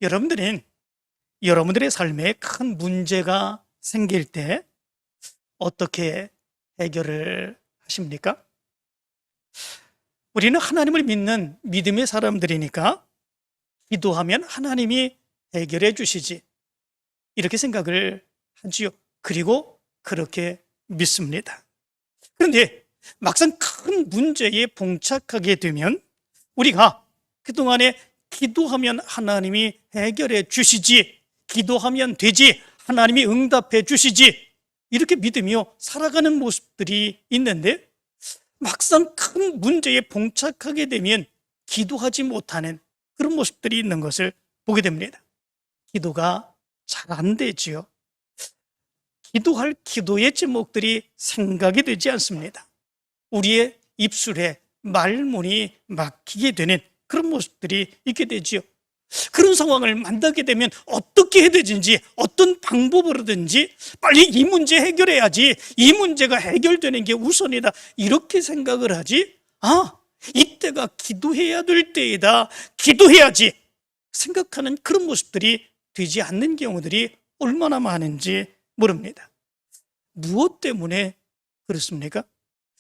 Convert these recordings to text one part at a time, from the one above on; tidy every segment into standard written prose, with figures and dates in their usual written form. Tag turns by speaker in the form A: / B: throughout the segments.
A: 여러분들의 삶에 큰 문제가 생길 때 어떻게 해결을 하십니까? 우리는 하나님을 믿는 믿음의 사람들이니까 기도하면 하나님이 해결해 주시지, 이렇게 생각을 하지요. 그리고 그렇게 믿습니다. 그런데 막상 큰 문제에 봉착하게 되면 우리가 그동안에 기도하면 하나님이 해결해 주시지, 기도하면 되지, 하나님이 응답해 주시지, 이렇게 믿으며 살아가는 모습들이 있는데 막상 큰 문제에 봉착하게 되면 기도하지 못하는 그런 모습들이 있는 것을 보게 됩니다. 기도가 잘 안 되지요. 기도할 기도의 제목들이 생각이 되지 않습니다. 우리의 입술에 말문이 막히게 되는 그런 모습들이 있게 되지요. 그런 상황을 만나게 되면 어떻게 해야 되는지, 어떤 방법으로든지 빨리 이 문제 해결해야지, 이 문제가 해결되는 게 우선이다, 이렇게 생각을 하지, 이때가 기도해야 될 때이다, 기도해야지 생각하는 그런 모습들이 되지 않는 경우들이 얼마나 많은지 모릅니다. 무엇 때문에 그렇습니까?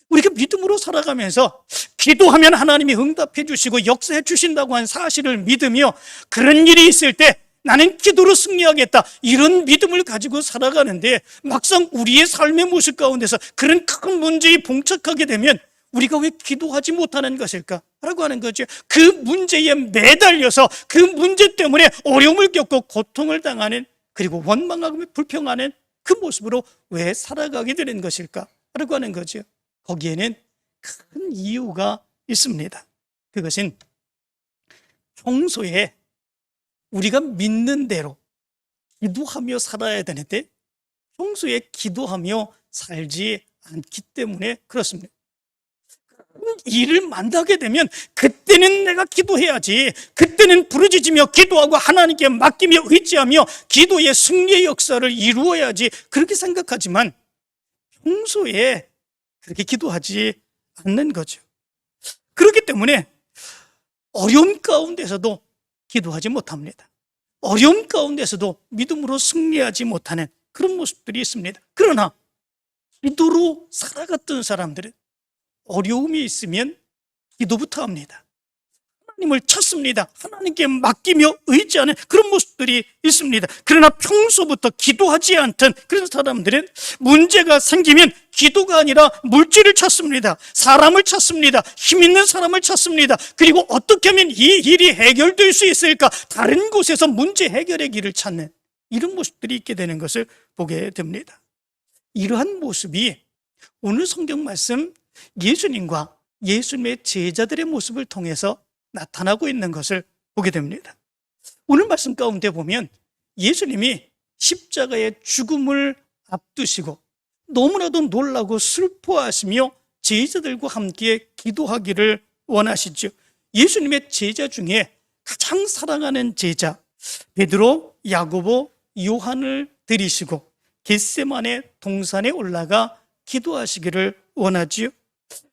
A: 우리가 믿음으로 살아가면서 기도하면 하나님이 응답해 주시고 역사해 주신다고 한 사실을 믿으며 그런 일이 있을 때 나는 기도로 승리하겠다, 이런 믿음을 가지고 살아가는데 막상 우리의 삶의 모습 가운데서 그런 큰 문제에 봉착하게 되면 우리가 왜 기도하지 못하는 것일까? 라고 하는 거죠. 그 문제에 매달려서 그 문제 때문에 어려움을 겪고 고통을 당하는, 그리고 원망하고 불평하는 그 모습으로 왜 살아가게 되는 것일까? 라고 하는 거죠. 거기에는 큰 이유가 있습니다. 그것은 평소에 우리가 믿는 대로 기도하며 살아야 되는데 평소에 기도하며 살지 않기 때문에 그렇습니다. 일을 만나게 되면 그때는 내가 기도해야지, 그때는 부르짖으며 기도하고 하나님께 맡기며 의지하며 기도의 승리의 역사를 이루어야지, 그렇게 생각하지만 평소에 그렇게 기도하지 않는 거죠. 그렇기 때문에 어려움 가운데서도 기도하지 못합니다. 어려움 가운데서도 믿음으로 승리하지 못하는 그런 모습들이 있습니다. 그러나 기도로 살아갔던 사람들은 어려움이 있으면 기도부터 합니다. 하나님을 찾습니다. 하나님께 맡기며 의지하는 그런 모습들이 있습니다. 그러나 평소부터 기도하지 않던 그런 사람들은 문제가 생기면 기도가 아니라 물질을 찾습니다. 사람을 찾습니다. 힘 있는 사람을 찾습니다. 그리고 어떻게 하면 이 일이 해결될 수 있을까? 다른 곳에서 문제 해결의 길을 찾는 이런 모습들이 있게 되는 것을 보게 됩니다. 이러한 모습이 오늘 성경 말씀 예수님과 예수님의 제자들의 모습을 통해서 나타나고 있는 것을 보게 됩니다. 오늘 말씀 가운데 보면 예수님이 십자가의 죽음을 앞두시고 너무나도 놀라고 슬퍼하시며 제자들과 함께 기도하기를 원하시죠. 예수님의 제자 중에 가장 사랑하는 제자 베드로, 야고보, 요한을 들이시고 겟세마네 동산에 올라가 기도하시기를 원하지요.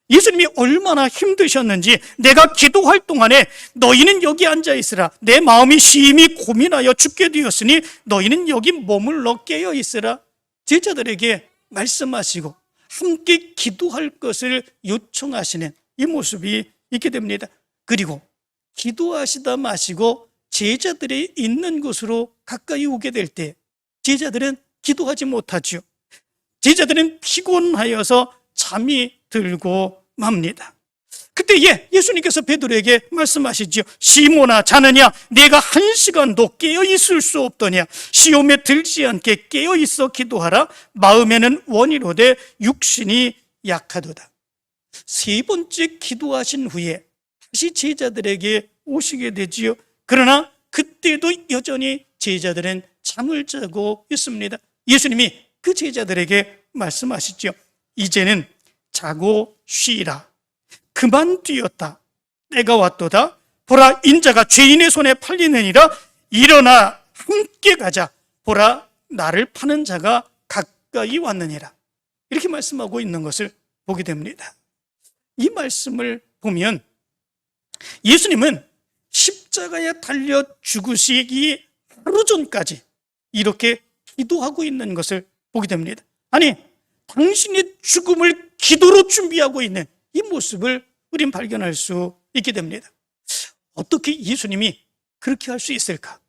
A: 예수님이 얼마나 힘드셨는지 내가 기도할 동안에 너희는 여기 앉아있으라, 내 마음이 심히 고민하여 죽게 되었으니 너희는 여기 머물러 깨어있으라 제자들에게 말씀하시고 함께 기도할 것을 요청하시는 이 모습이 있게 됩니다. 그리고 기도하시다 마시고 제자들이 있는 곳으로 가까이 오게 될 때 제자들은 기도하지 못하죠. 제자들은 피곤하여서 잠이 들고 맙니다. 그때 예수님께서 베드로에게 말씀하시죠. 시몬아, 자느냐 내가 1시간도 깨어있을 수 없더냐? 시험에 들지 않게 깨어있어 기도하라. 마음에는 원이로되 육신이 약하도다. 세 번째 기도하신 후에 다시 제자들에게 오시게 되지요. 그러나 그때도 여전히 제자들은 잠을 자고 있습니다. 예수님이 그 제자들에게 말씀하시죠. 이제는 자고 쉬라. 그만 뛰었다. 때가 왔도다. 보라, 인자가 죄인의 손에 팔리느니라. 일어나 함께 가자. 보라, 나를 파는 자가 가까이 왔느니라. 이렇게 말씀하고 있는 것을 보게 됩니다. 이 말씀을 보면 예수님은 십자가에 달려 죽으시기 하루 전까지 이렇게 기도하고 있는 것을 보게 됩니다. 아니, 당신의 죽음을 기도로 준비하고 있는 이 모습을 우린 발견할 수 있게 됩니다. 어떻게 예수님이 그렇게 할 수 있을까?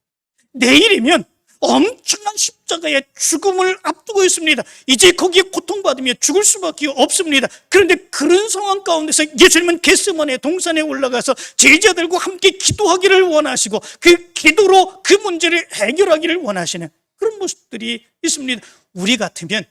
A: 내일이면 엄청난 십자가의 죽음을 앞두고 있습니다. 이제 거기에 고통받으며 죽을 수밖에 없습니다. 그런데 그런 상황 가운데서 예수님은 겟세마네 동산에 올라가서 제자들과 함께 기도하기를 원하시고 그 기도로 그 문제를 해결하기를 원하시는 그런 모습들이 있습니다. 우리 같으면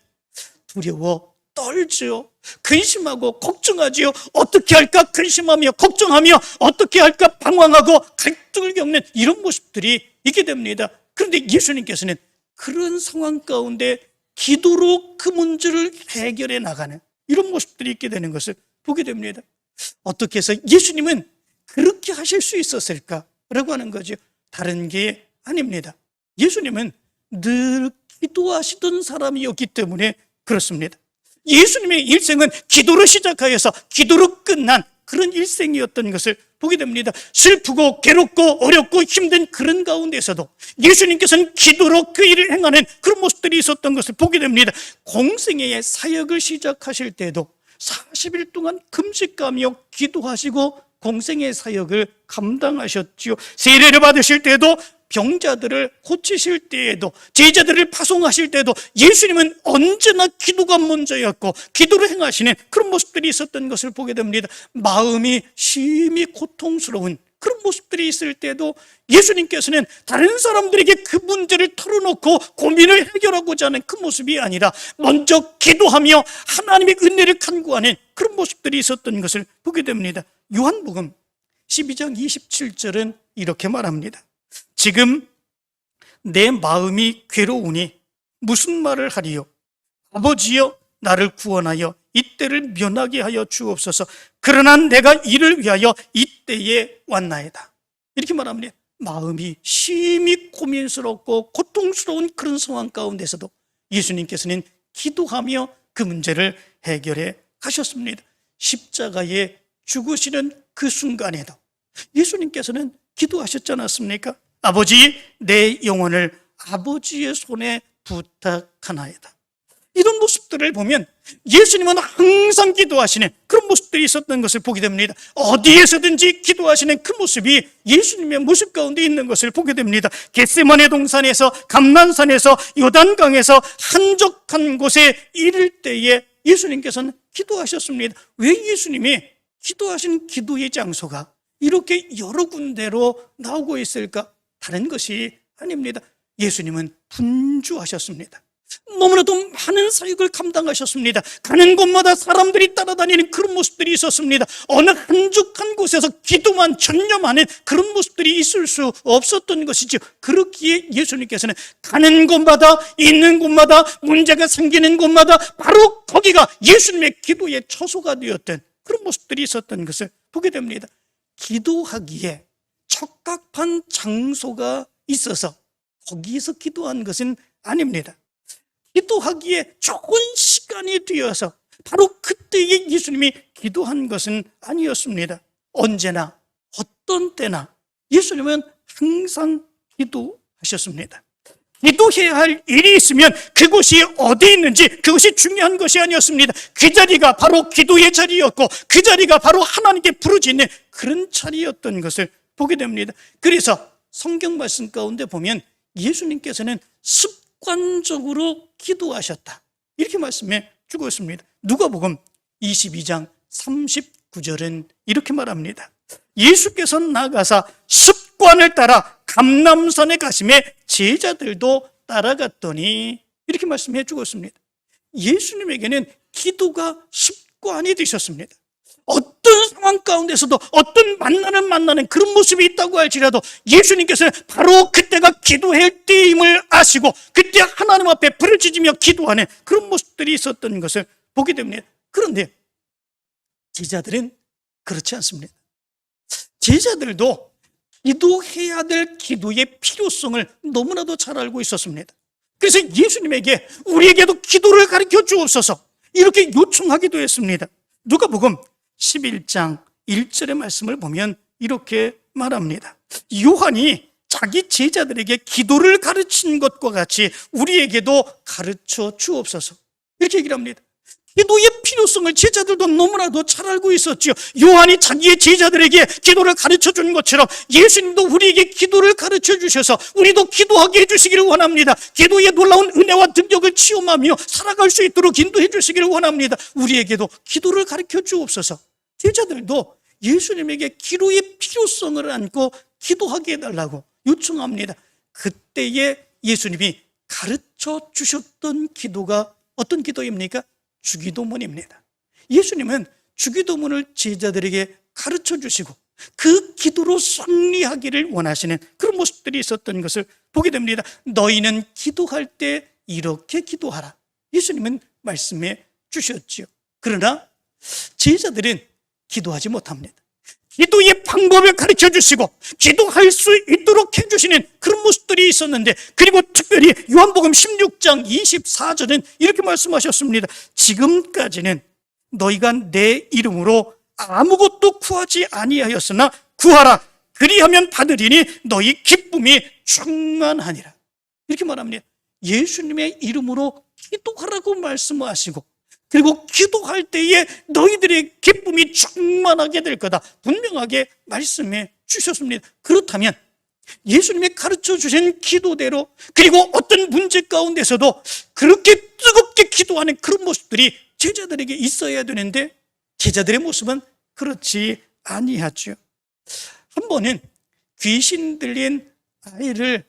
A: 두려워 떨지요. 근심하고 걱정하지요. 어떻게 할까 근심하며 걱정하며 어떻게 할까 방황하고 갈등을 겪는 이런 모습들이 있게 됩니다. 그런데 예수님께서는 그런 상황 가운데 기도로 그 문제를 해결해 나가는 이런 모습들이 있게 되는 것을 보게 됩니다. 어떻게 해서 예수님은 그렇게 하실 수 있었을까라고 하는 거죠. 다른 게 아닙니다. 예수님은 늘 기도하시던 사람이었기 때문에 그렇습니다. 예수님의 일생은 기도로 시작하여서 기도로 끝난 그런 일생이었던 것을 보게 됩니다. 슬프고 괴롭고 어렵고 힘든 그런 가운데서도 예수님께서는 기도로 그 일을 행하는 그런 모습들이 있었던 것을 보게 됩니다. 공생애의 사역을 시작하실 때도 40일 동안 금식하며 기도하시고 공생의 사역을 감당하셨지요. 세례를 받으실 때도 병자들을 고치실 때에도 제자들을 파송하실 때도 예수님은 언제나 기도가 먼저였고 기도를 행하시는 그런 모습들이 있었던 것을 보게 됩니다. 마음이 심히 고통스러운 그런 모습들이 있을 때도 예수님께서는 다른 사람들에게 그 문제를 털어놓고 고민을 해결하고자 하는 그 모습이 아니라 먼저 기도하며 하나님의 은혜를 간구하는 그런 모습들이 있었던 것을 보게 됩니다. 요한복음 12장 27절은 이렇게 말합니다. 지금 내 마음이 괴로우니 무슨 말을 하리요? 아버지여 나를 구원하여 이때를 면하게 하여 주옵소서. 그러나 내가 이를 위하여 이때에 왔나이다. 이렇게 말합니다. 마음이 심히 고민스럽고 고통스러운 그런 상황 가운데서도 예수님께서는 기도하며 그 문제를 해결해 가셨습니다. 십자가에 죽으시는 그 순간에도 예수님께서는 기도하셨지 않았습니까? 아버지, 내 영혼을 아버지의 손에 부탁하나이다. 이런 모습들을 보면 예수님은 항상 기도하시는 그런 모습들이 있었던 것을 보게 됩니다. 어디에서든지 기도하시는 그 모습이 예수님의 모습 가운데 있는 것을 보게 됩니다. 겟세마네 동산에서 감난산에서 요단강에서 한적한 곳에 이를 때에 예수님께서는 기도하셨습니다. 왜 예수님이 기도하신 기도의 장소가 이렇게 여러 군데로 나오고 있을까? 다른 것이 아닙니다. 예수님은 분주하셨습니다. 너무나도 많은 사역을 감당하셨습니다. 가는 곳마다 사람들이 따라다니는 그런 모습들이 있었습니다. 어느 한적한 곳에서 기도만 전념하는 그런 모습들이 있을 수 없었던 것이죠. 그렇기에 예수님께서는 가는 곳마다 있는 곳마다 문제가 생기는 곳마다 바로 거기가 예수님의 기도의 처소가 되었던 그런 모습들이 있었던 것을 보게 됩니다. 기도하기에 적합한 장소가 있어서 거기에서 기도한 것은 아닙니다. 기도하기에 좋은 시간이 되어서 바로 그때에 예수님이 기도한 것은 아니었습니다. 언제나 어떤 때나 예수님은 항상 기도하셨습니다. 기도해야 할 일이 있으면 그곳이 어디 있는지 그것이 중요한 것이 아니었습니다. 그 자리가 바로 기도의 자리였고 그 자리가 바로 하나님께 부르짖는 그런 자리였던 것을 보게 됩니다. 그래서 성경 말씀 가운데 보면 예수님께서는 습관적으로 기도하셨다 이렇게 말씀해 주고 있습니다. 누가복음 22장 39절은 이렇게 말합니다. 예수께서 나가사 습관을 따라 감람산에 가심에 제자들도 따라갔더니 이렇게 말씀해 주고 있습니다. 예수님에게는 기도가 습관이 되셨습니다. 어떤 상황 가운데서도 어떤 만나는 그런 모습이 있다고 할지라도 예수님께서는 바로 그때가 기도할 때임을 아시고 그때 하나님 앞에 부르짖으며 기도하는 그런 모습들이 있었던 것을 보게 됩니다. 그런데 제자들은 그렇지 않습니다. 제자들도 기도해야 될 기도의 필요성을 너무나도 잘 알고 있었습니다. 그래서 예수님에게 우리에게도 기도를 가르쳐 주옵소서 이렇게 요청하기도 했습니다. 누가복음 11장 1절의 말씀을 보면 이렇게 말합니다. 요한이 자기 제자들에게 기도를 가르친 것과 같이 우리에게도 가르쳐 주옵소서, 이렇게 얘기를 합니다. 기도의 필요성을 제자들도 너무나도 잘 알고 있었죠. 요한이 자기의 제자들에게 기도를 가르쳐 준 것처럼 예수님도 우리에게 기도를 가르쳐 주셔서 우리도 기도하게 해주시기를 원합니다. 기도의 놀라운 은혜와 능력을 체험하며 살아갈 수 있도록 인도해 주시기를 원합니다. 우리에게도 기도를 가르쳐 주옵소서. 제자들도 예수님에게 기도의 필요성을 안고 기도하게 해달라고 요청합니다. 그때에 예수님이 가르쳐 주셨던 기도가 어떤 기도입니까? 주기도문입니다. 예수님은 주기도문을 제자들에게 가르쳐 주시고 그 기도로 승리하기를 원하시는 그런 모습들이 있었던 것을 보게 됩니다. 너희는 기도할 때 이렇게 기도하라, 예수님은 말씀해 주셨지요. 그러나 제자들은 기도하지 못합니다. 기도의 방법을 가르쳐 주시고 기도할 수 있도록 해주시는 그런 모습들이 있었는데, 그리고 특별히 요한복음 16장 24절은 이렇게 말씀하셨습니다. 지금까지는 너희가 내 이름으로 아무것도 구하지 아니하였으나 구하라, 그리하면 받으리니 너희 기쁨이 충만하니라, 이렇게 말합니다. 예수님의 이름으로 기도하라고 말씀하시고, 그리고 기도할 때에 너희들의 기쁨이 충만하게 될 거다 분명하게 말씀해 주셨습니다. 그렇다면 예수님의 가르쳐 주신 기도대로, 그리고 어떤 문제 가운데서도 그렇게 뜨겁게 기도하는 그런 모습들이 제자들에게 있어야 되는데 제자들의 모습은 그렇지 아니하죠. 한 번은 귀신 들린 아이를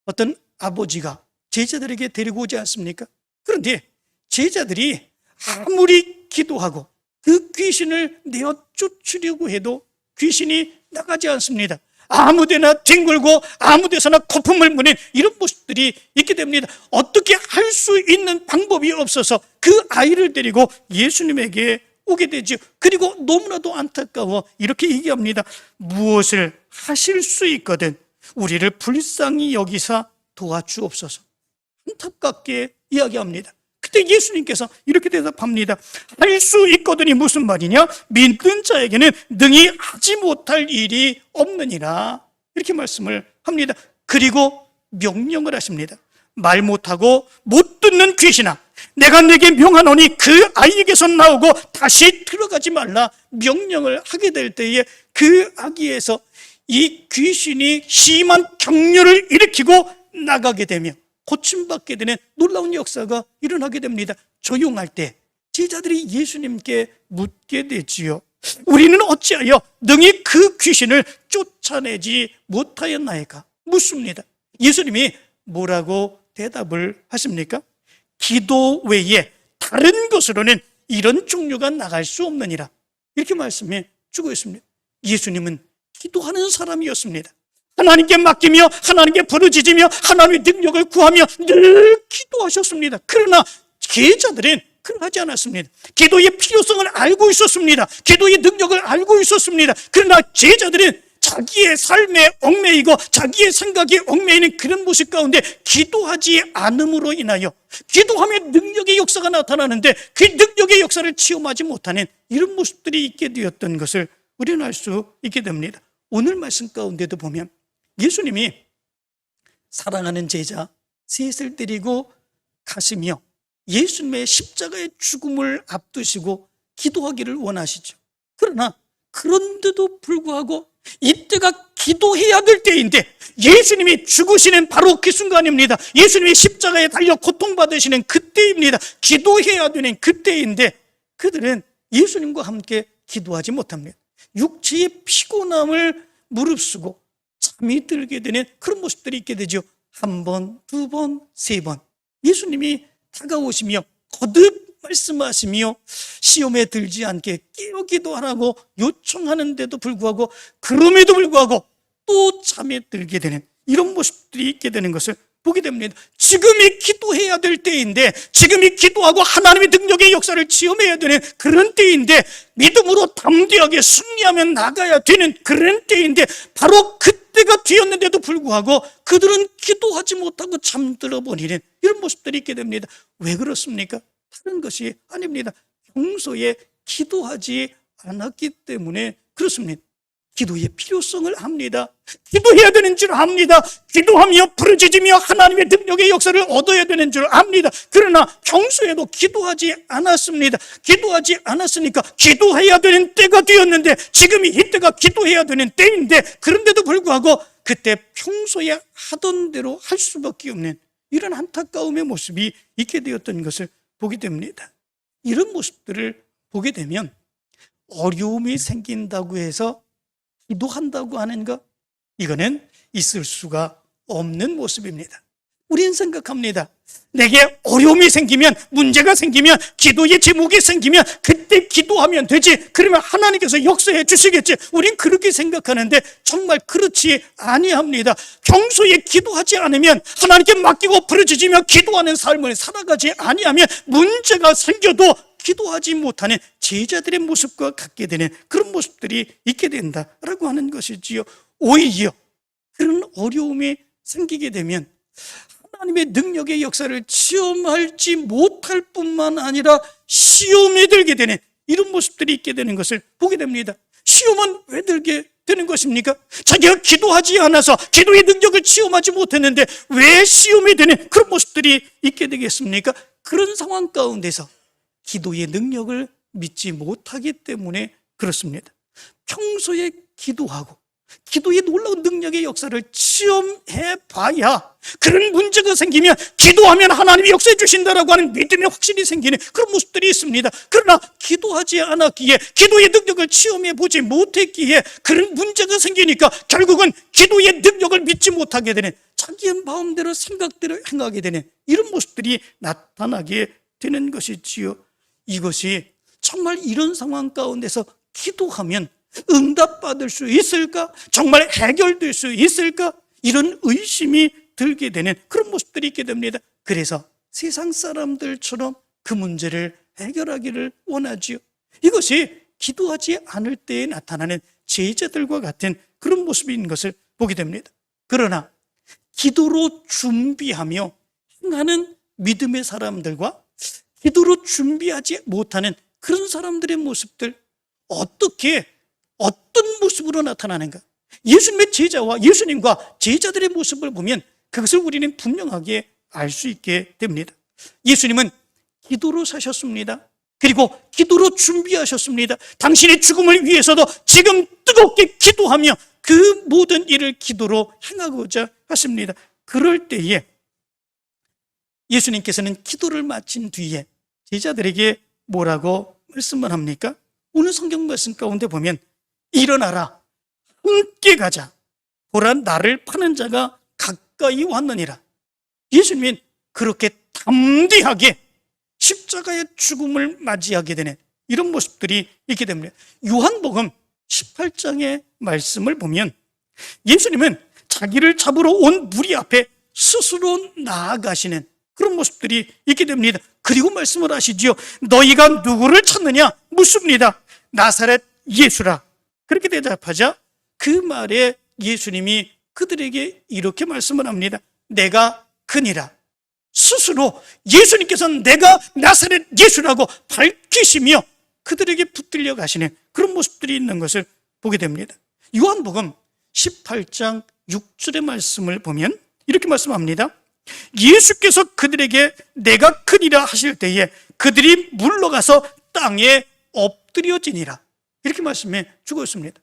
A: 어떤 아버지가 제자들에게 데리고 오지 않습니까? 그런데 제자들이 아무리 기도하고 그 귀신을 내어 쫓으려고 해도 귀신이 나가지 않습니다. 아무데나 뒹굴고 아무데서나 거품을 무는 이런 모습들이 있게 됩니다. 어떻게 할 수 있는 방법이 없어서 그 아이를 데리고 예수님에게 오게 되죠. 그리고 너무나도 안타까워 이렇게 얘기합니다. 무엇을 하실 수 있거든 우리를 불쌍히 여기사 도와주옵소서. 안타깝게 이야기합니다. 그때 예수님께서 이렇게 대답합니다. 할 수 있거든이 무슨 말이냐? 믿는 자에게는 능히 하지 못할 일이 없느니라, 이렇게 말씀을 합니다. 그리고 명령을 하십니다. 말 못하고 못 듣는 귀신아, 내가 내게 명하노니 그 아이에게서 나오고 다시 들어가지 말라 명령을 하게 될 때에 그 아기에서 이 귀신이 심한 격렬을 일으키고 나가게 되며 고침받게 되는 놀라운 역사가 일어나게 됩니다. 조용할 때 제자들이 예수님께 묻게 되지요. 우리는 어찌하여 능히 그 귀신을 쫓아내지 못하였나이까? 묻습니다. 예수님이 뭐라고 대답을 하십니까? 기도 외에 다른 것으로는 이런 종류가 나갈 수 없느니라, 이렇게 말씀해 주고 있습니다. 예수님은 기도하는 사람이었습니다. 하나님께 맡기며 하나님께 부르짖으며 하나님의 능력을 구하며 늘 기도하셨습니다. 그러나 제자들은 그러하지 않았습니다. 기도의 필요성을 알고 있었습니다. 기도의 능력을 알고 있었습니다. 그러나 제자들은 자기의 삶에 얽매이고 자기의 생각에 얽매이는 그런 모습 가운데 기도하지 않음으로 인하여 기도하면 능력의 역사가 나타나는데 그 능력의 역사를 체험하지 못하는 이런 모습들이 있게 되었던 것을 우리는 알 수 있게 됩니다. 오늘 말씀 가운데도 보면 예수님이 사랑하는 제자 셋을 데리고 가시며 예수님의 십자가의 죽음을 앞두시고 기도하기를 원하시죠. 그러나 그런데도 불구하고 이때가 기도해야 될 때인데 예수님이 죽으시는 바로 그 순간입니다. 예수님이 십자가에 달려 고통받으시는 그때입니다. 기도해야 되는 그때인데 그들은 예수님과 함께 기도하지 못합니다. 육체의 피곤함을 무릅쓰고 잠이 들게 되는 그런 모습들이 있게 되죠. 한 번, 두 번, 세 번 예수님이 다가오시며 거듭 말씀하시며 시험에 들지 않게 깨우기도 하라고 요청하는데도 불구하고 그럼에도 불구하고 또 잠에 들게 되는 이런 모습들이 있게 되는 것을 보게 됩니다. 지금이 기도해야 될 때인데, 지금이 기도하고 하나님의 능력의 역사를 체험해야 되는 그런 때인데, 믿음으로 담대하게 승리하며 나가야 되는 그런 때인데 바로 그때가 되었는데도 불구하고 그들은 기도하지 못하고 잠들어 버리는 이런 모습들이 있게 됩니다. 왜 그렇습니까? 다른 것이 아닙니다. 평소에 기도하지 않았기 때문에 그렇습니다. 기도의 필요성을 압니다. 기도해야 되는 줄 압니다. 기도하며 부르짖으며 하나님의 능력의 역사를 얻어야 되는 줄 압니다. 그러나 평소에도 기도하지 않았습니다. 기도하지 않았으니까 기도해야 되는 때가 되었는데, 지금이 이때가 기도해야 되는 때인데, 그런데도 불구하고 그때 평소에 하던 대로 할 수밖에 없는 이런 안타까움의 모습이 있게 되었던 것을 보게 됩니다. 이런 모습들을 보게 되면 어려움이 생긴다고 해서 기도한다고 하는 것, 이거는 있을 수가 없는 모습입니다. 우리는 생각합니다. 내게 어려움이 생기면, 문제가 생기면, 기도의 제목이 생기면 그때 기도하면 되지, 그러면 하나님께서 역사해 주시겠지. 우린 그렇게 생각하는데 정말 그렇지 아니합니다. 평소에 기도하지 않으면, 하나님께 맡기고 부르짖으며 기도하는 삶을 살아가지 아니하면 문제가 생겨도 기도하지 못하는 제자들의 모습과 같게 되는 그런 모습들이 있게 된다라고 하는 것이지요. 오히려 그런 어려움이 생기게 되면 하나님의 능력의 역사를 체험하지 못할 뿐만 아니라 시험에 들게 되는 이런 모습들이 있게 되는 것을 보게 됩니다. 시험은 왜 들게 되는 것입니까? 자기가 기도하지 않아서 기도의 능력을 체험하지 못했는데 왜 시험에 드는 그런 모습들이 있게 되겠습니까? 그런 상황 가운데서 기도의 능력을 믿지 못하기 때문에 그렇습니다. 평소에 기도하고 기도의 놀라운 능력의 역사를 체험해 봐야 그런 문제가 생기면 기도하면 하나님이 역사해 주신다라고 하는 믿음의 확신이 생기는 그런 모습들이 있습니다. 그러나 기도하지 않았기에, 기도의 능력을 체험해 보지 못했기에 그런 문제가 생기니까 결국은 기도의 능력을 믿지 못하게 되는, 자기의 마음대로 생각대로 행하게 되는 이런 모습들이 나타나게 되는 것이지요. 이것이 정말 이런 상황 가운데서 기도하면 응답받을 수 있을까? 정말 해결될 수 있을까? 이런 의심이 들게 되는 그런 모습들이 있게 됩니다. 그래서 세상 사람들처럼 그 문제를 해결하기를 원하지요. 이것이 기도하지 않을 때에 나타나는 제자들과 같은 그런 모습인 것을 보게 됩니다. 그러나 기도로 준비하며 행하는 믿음의 사람들과 기도로 준비하지 못하는 그런 사람들의 모습들, 어떤 모습으로 나타나는가? 예수님의 제자와 예수님과 제자들의 모습을 보면 그것을 우리는 분명하게 알 수 있게 됩니다. 예수님은 기도로 사셨습니다. 그리고 기도로 준비하셨습니다. 당신의 죽음을 위해서도 지금 뜨겁게 기도하며 그 모든 일을 기도로 행하고자 하십니다. 그럴 때에 예수님께서는 기도를 마친 뒤에 제자들에게 뭐라고 말씀을 합니까? 오늘 성경 말씀 가운데 보면 일어나라, 함께 가자, 보라 나를 파는 자가 가까이 왔느니라. 예수님은 그렇게 담대하게 십자가의 죽음을 맞이하게 되는 이런 모습들이 있게 됩니다. 요한복음 18장의 말씀을 보면 예수님은 자기를 잡으러 온 무리 앞에 스스로 나아가시는 그런 모습들이 있게 됩니다. 그리고 말씀을 하시지요. 너희가 누구를 찾느냐 묻습니다. 나사렛 예수라. 그렇게 대답하자 그 말에 예수님이 그들에게 이렇게 말씀을 합니다. 내가 그니라. 스스로 예수님께서 내가 나사렛 예수라고 밝히시며 그들에게 붙들려 가시는 그런 모습들이 있는 것을 보게 됩니다. 요한복음 18장 6절의 말씀을 보면 이렇게 말씀합니다. 예수께서 그들에게 내가 크니라 하실 때에 그들이 물러가서 땅에 엎드려지니라. 이렇게 말씀해 주고 있습니다.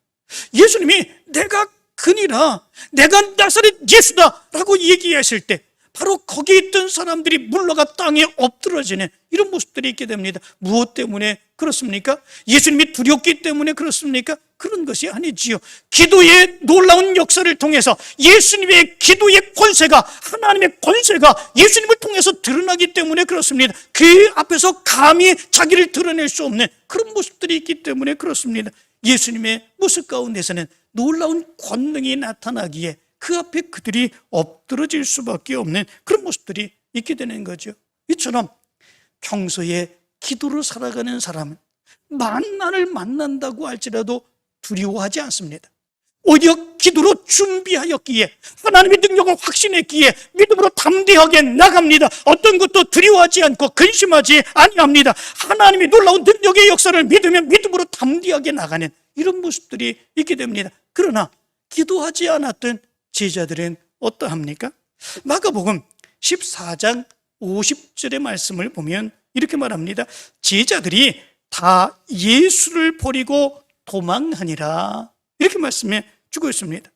A: 예수님이 내가 그니라, 내가 나사렛 예수다 라고 얘기하실 때 바로 거기에 있던 사람들이 물러가 땅에 엎드러지는 이런 모습들이 있게 됩니다. 무엇 때문에 그렇습니까? 예수님이 두렵기 때문에 그렇습니까? 그런 것이 아니지요. 기도의 놀라운 역사를 통해서 예수님의 기도의 권세가, 하나님의 권세가 예수님을 통해서 드러나기 때문에 그렇습니다. 그 앞에서 감히 자기를 드러낼 수 없는 그런 모습들이 있기 때문에 그렇습니다. 예수님의 모습 가운데서는 놀라운 권능이 나타나기에 그 앞에 그들이 엎드러질 수밖에 없는 그런 모습들이 있게 되는 거죠. 이처럼 평소에 기도로 살아가는 사람은 만난을 만난다고 할지라도 두려워하지 않습니다. 오히려 기도로 준비하였기에, 하나님의 능력을 확신했기에 믿음으로 담대하게 나갑니다. 어떤 것도 두려워하지 않고 근심하지 아니합니다. 하나님의 놀라운 능력의 역사를 믿으며 믿음으로 담대하게 나가는 이런 모습들이 있게 됩니다. 그러나 기도하지 않았던 제자들은 어떠합니까? 마가복음 14장 50절의 말씀을 보면 이렇게 말합니다. 제자들이 다 예수를 버리고 도망하니라, 이렇게 말씀해 주고 있습니다.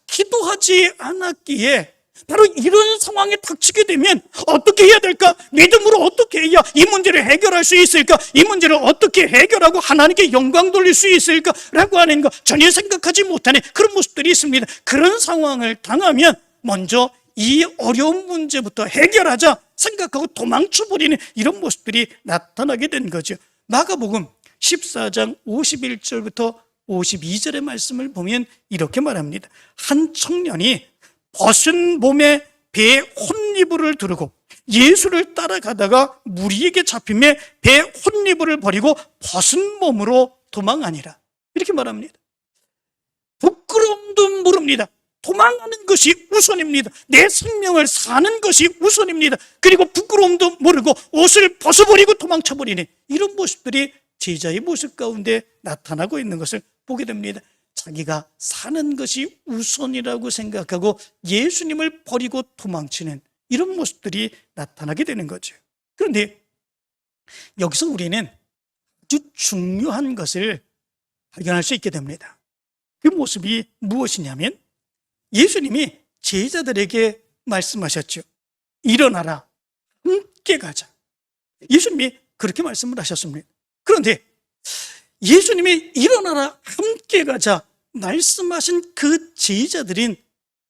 A: 기도하지 않았기에 바로 이런 상황에 닥치게 되면 어떻게 해야 될까? 믿음으로 어떻게 해야 이 문제를 해결할 수 있을까? 이 문제를 어떻게 해결하고 하나님께 영광 돌릴 수 있을까? 라고 하는 거 전혀 생각하지 못하는 그런 모습들이 있습니다. 그런 상황을 당하면 먼저 이 어려운 문제부터 해결하자 생각하고 도망쳐버리는 이런 모습들이 나타나게 된 거죠. 마가복음 14장 51절부터 52절의 말씀을 보면 이렇게 말합니다. 한 청년이 벗은 몸에 배에 혼이불을 두르고 예수를 따라가다가 무리에게 잡힘에 배에 혼이불을 버리고 벗은 몸으로 도망하니라, 이렇게 말합니다. 부끄러움도 모릅니다. 도망하는 것이 우선입니다. 내 생명을 사는 것이 우선입니다. 그리고 부끄러움도 모르고 옷을 벗어버리고 도망쳐버리는 이런 모습들이 제자의 모습 가운데 나타나고 있는 것을 보게 됩니다. 자기가 사는 것이 우선이라고 생각하고 예수님을 버리고 도망치는 이런 모습들이 나타나게 되는 거죠. 그런데 여기서 우리는 아주 중요한 것을 발견할 수 있게 됩니다. 그 모습이 무엇이냐면 예수님이 제자들에게 말씀하셨죠. 일어나라, 함께 가자. 예수님이 그렇게 말씀을 하셨습니다. 그런데 예수님이 일어나라, 함께 가자 말씀하신 그 제자들인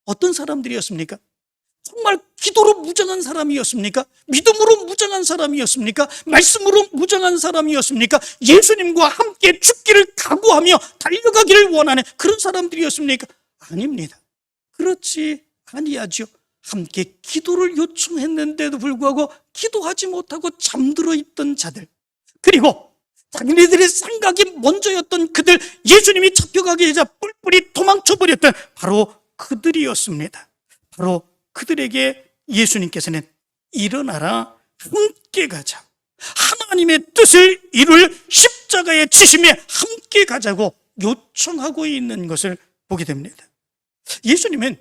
A: 어떤 사람들이었습니까? 정말 기도로 무장한 사람이었습니까? 믿음으로 무장한 사람이었습니까? 말씀으로 무장한 사람이었습니까? 예수님과 함께 죽기를 각오하며 달려가기를 원하는 그런 사람들이었습니까? 아닙니다. 그렇지 아니하죠. 함께 기도를 요청했는데도 불구하고 기도하지 못하고 잠들어 있던 자들, 그리고 자기네들의 생각이 먼저였던 그들, 예수님이 잡혀가기 전에 뿔뿔이 도망쳐버렸던 바로 그들이었습니다. 바로 그들에게 예수님께서는 일어나라, 함께 가자, 하나님의 뜻을 이룰 십자가의 지심에 함께 가자고 요청하고 있는 것을 보게 됩니다. 예수님은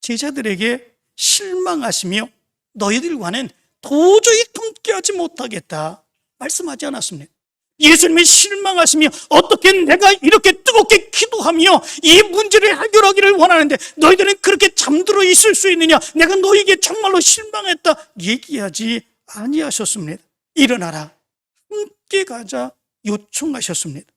A: 제자들에게 실망하시며 너희들과는 도저히 함께하지 못하겠다 말씀하지 않았습니다. 예수님이 실망하시며 어떻게 내가 이렇게 뜨겁게 기도하며 이 문제를 해결하기를 원하는데 너희들은 그렇게 잠들어 있을 수 있느냐, 내가 너희에게 정말로 실망했다 얘기하지 아니하셨습니다. 일어나라, 함께 가자 요청하셨습니다.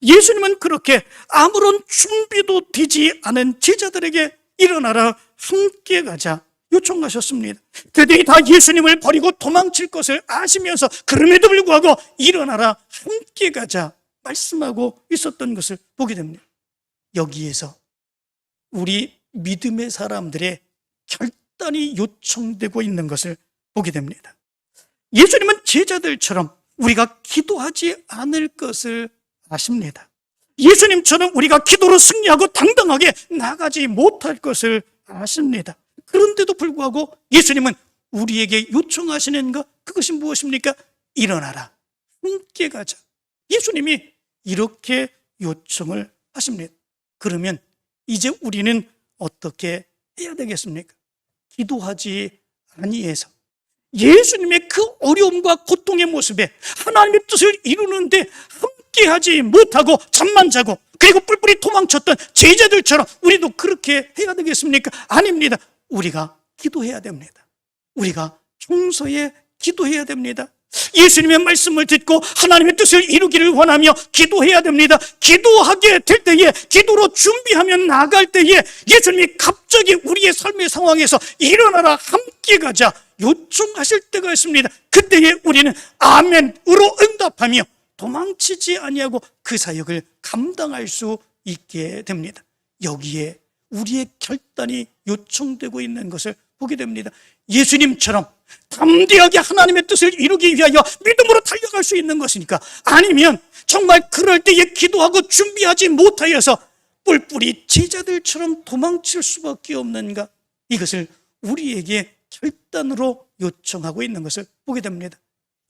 A: 예수님은 그렇게 아무런 준비도 되지 않은 제자들에게 일어나라, 함께 가자 요청하셨습니다. 그들이 다 예수님을 버리고 도망칠 것을 아시면서 그럼에도 불구하고 일어나라, 함께 가자 말씀하고 있었던 것을 보게 됩니다. 여기에서 우리 믿음의 사람들의 결단이 요청되고 있는 것을 보게 됩니다. 예수님은 제자들처럼 우리가 기도하지 않을 것을 아십니다. 예수님처럼 우리가 기도로 승리하고 당당하게 나가지 못할 것을 아십니다. 그런데도 불구하고 예수님은 우리에게 요청하시는 것, 그것이 무엇입니까? 일어나라, 함께 가자. 예수님이 이렇게 요청을 하십니다. 그러면 이제 우리는 어떻게 해야 되겠습니까? 기도하지 아니해서 예수님의 그 어려움과 고통의 모습에 하나님의 뜻을 이루는데 함께하지 못하고 잠만 자고 그리고 뿔뿔이 도망쳤던 제자들처럼 우리도 그렇게 해야 되겠습니까? 아닙니다. 우리가 기도해야 됩니다. 우리가 평소에 기도해야 됩니다. 예수님의 말씀을 듣고 하나님의 뜻을 이루기를 원하며 기도해야 됩니다. 기도하게 될 때에, 기도로 준비하며 나갈 때에 예수님이 갑자기 우리의 삶의 상황에서 일어나라, 함께 가자 요청하실 때가 있습니다. 그때에 우리는 아멘으로 응답하며 도망치지 아니하고 그 사역을 감당할 수 있게 됩니다. 여기에 우리의 결단이 요청되고 있는 것을 보게 됩니다. 예수님처럼 담대하게 하나님의 뜻을 이루기 위하여 믿음으로 달려갈 수 있는 것이니까, 아니면 정말 그럴 때에 기도하고 준비하지 못하여서 뿔뿔이 제자들처럼 도망칠 수밖에 없는가, 이것을 우리에게 결단으로 요청하고 있는 것을 보게 됩니다.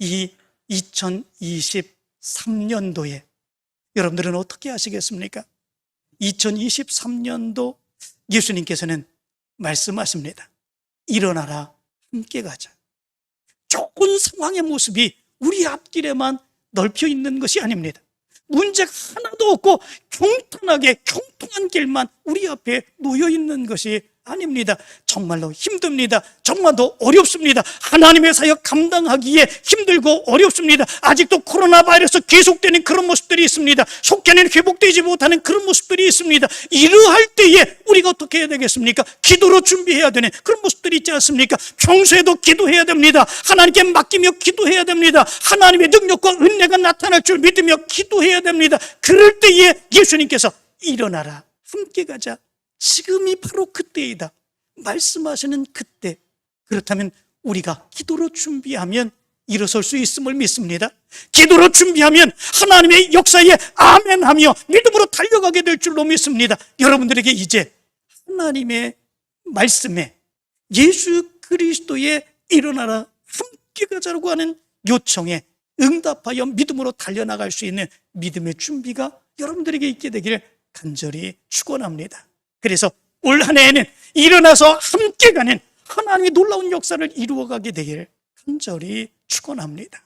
A: 이 2023년도에 여러분들은 어떻게 하시겠습니까? 2023년도 예수님께서는 말씀하십니다. 일어나라, 함께 가자. 좋은 상황의 모습이 우리 앞길에만 넓혀 있는 것이 아닙니다. 문제가 하나도 없고 경통한 길만 우리 앞에 놓여 있는 것이 아닙니다. 정말로 힘듭니다. 정말로 어렵습니다. 하나님의 사역 감당하기에 힘들고 어렵습니다. 아직도 코로나 바이러스 계속되는 그런 모습들이 있습니다. 속견은 회복되지 못하는 그런 모습들이 있습니다. 이러할 때에 우리가 어떻게 해야 되겠습니까? 기도로 준비해야 되는 그런 모습들이 있지 않습니까? 평소에도 기도해야 됩니다. 하나님께 맡기며 기도해야 됩니다. 하나님의 능력과 은혜가 나타날 줄 믿으며 기도해야 됩니다. 그럴 때에 예수님께서 일어나라, 함께 가자, 지금이 바로 그때이다 말씀하시는 그때, 그렇다면 우리가 기도로 준비하면 일어설 수 있음을 믿습니다. 기도로 준비하면 하나님의 역사에 아멘하며 믿음으로 달려가게 될 줄로 믿습니다. 여러분들에게 이제 하나님의 말씀에 예수 그리스도의 일어나라 함께 가자라고 하는 요청에 응답하여 믿음으로 달려나갈 수 있는 믿음의 준비가 여러분들에게 있게 되기를 간절히 축원합니다. 그래서 올 한 해에는 일어나서 함께 가는 하나님의 놀라운 역사를 이루어가게 되기를 간절히 축원합니다.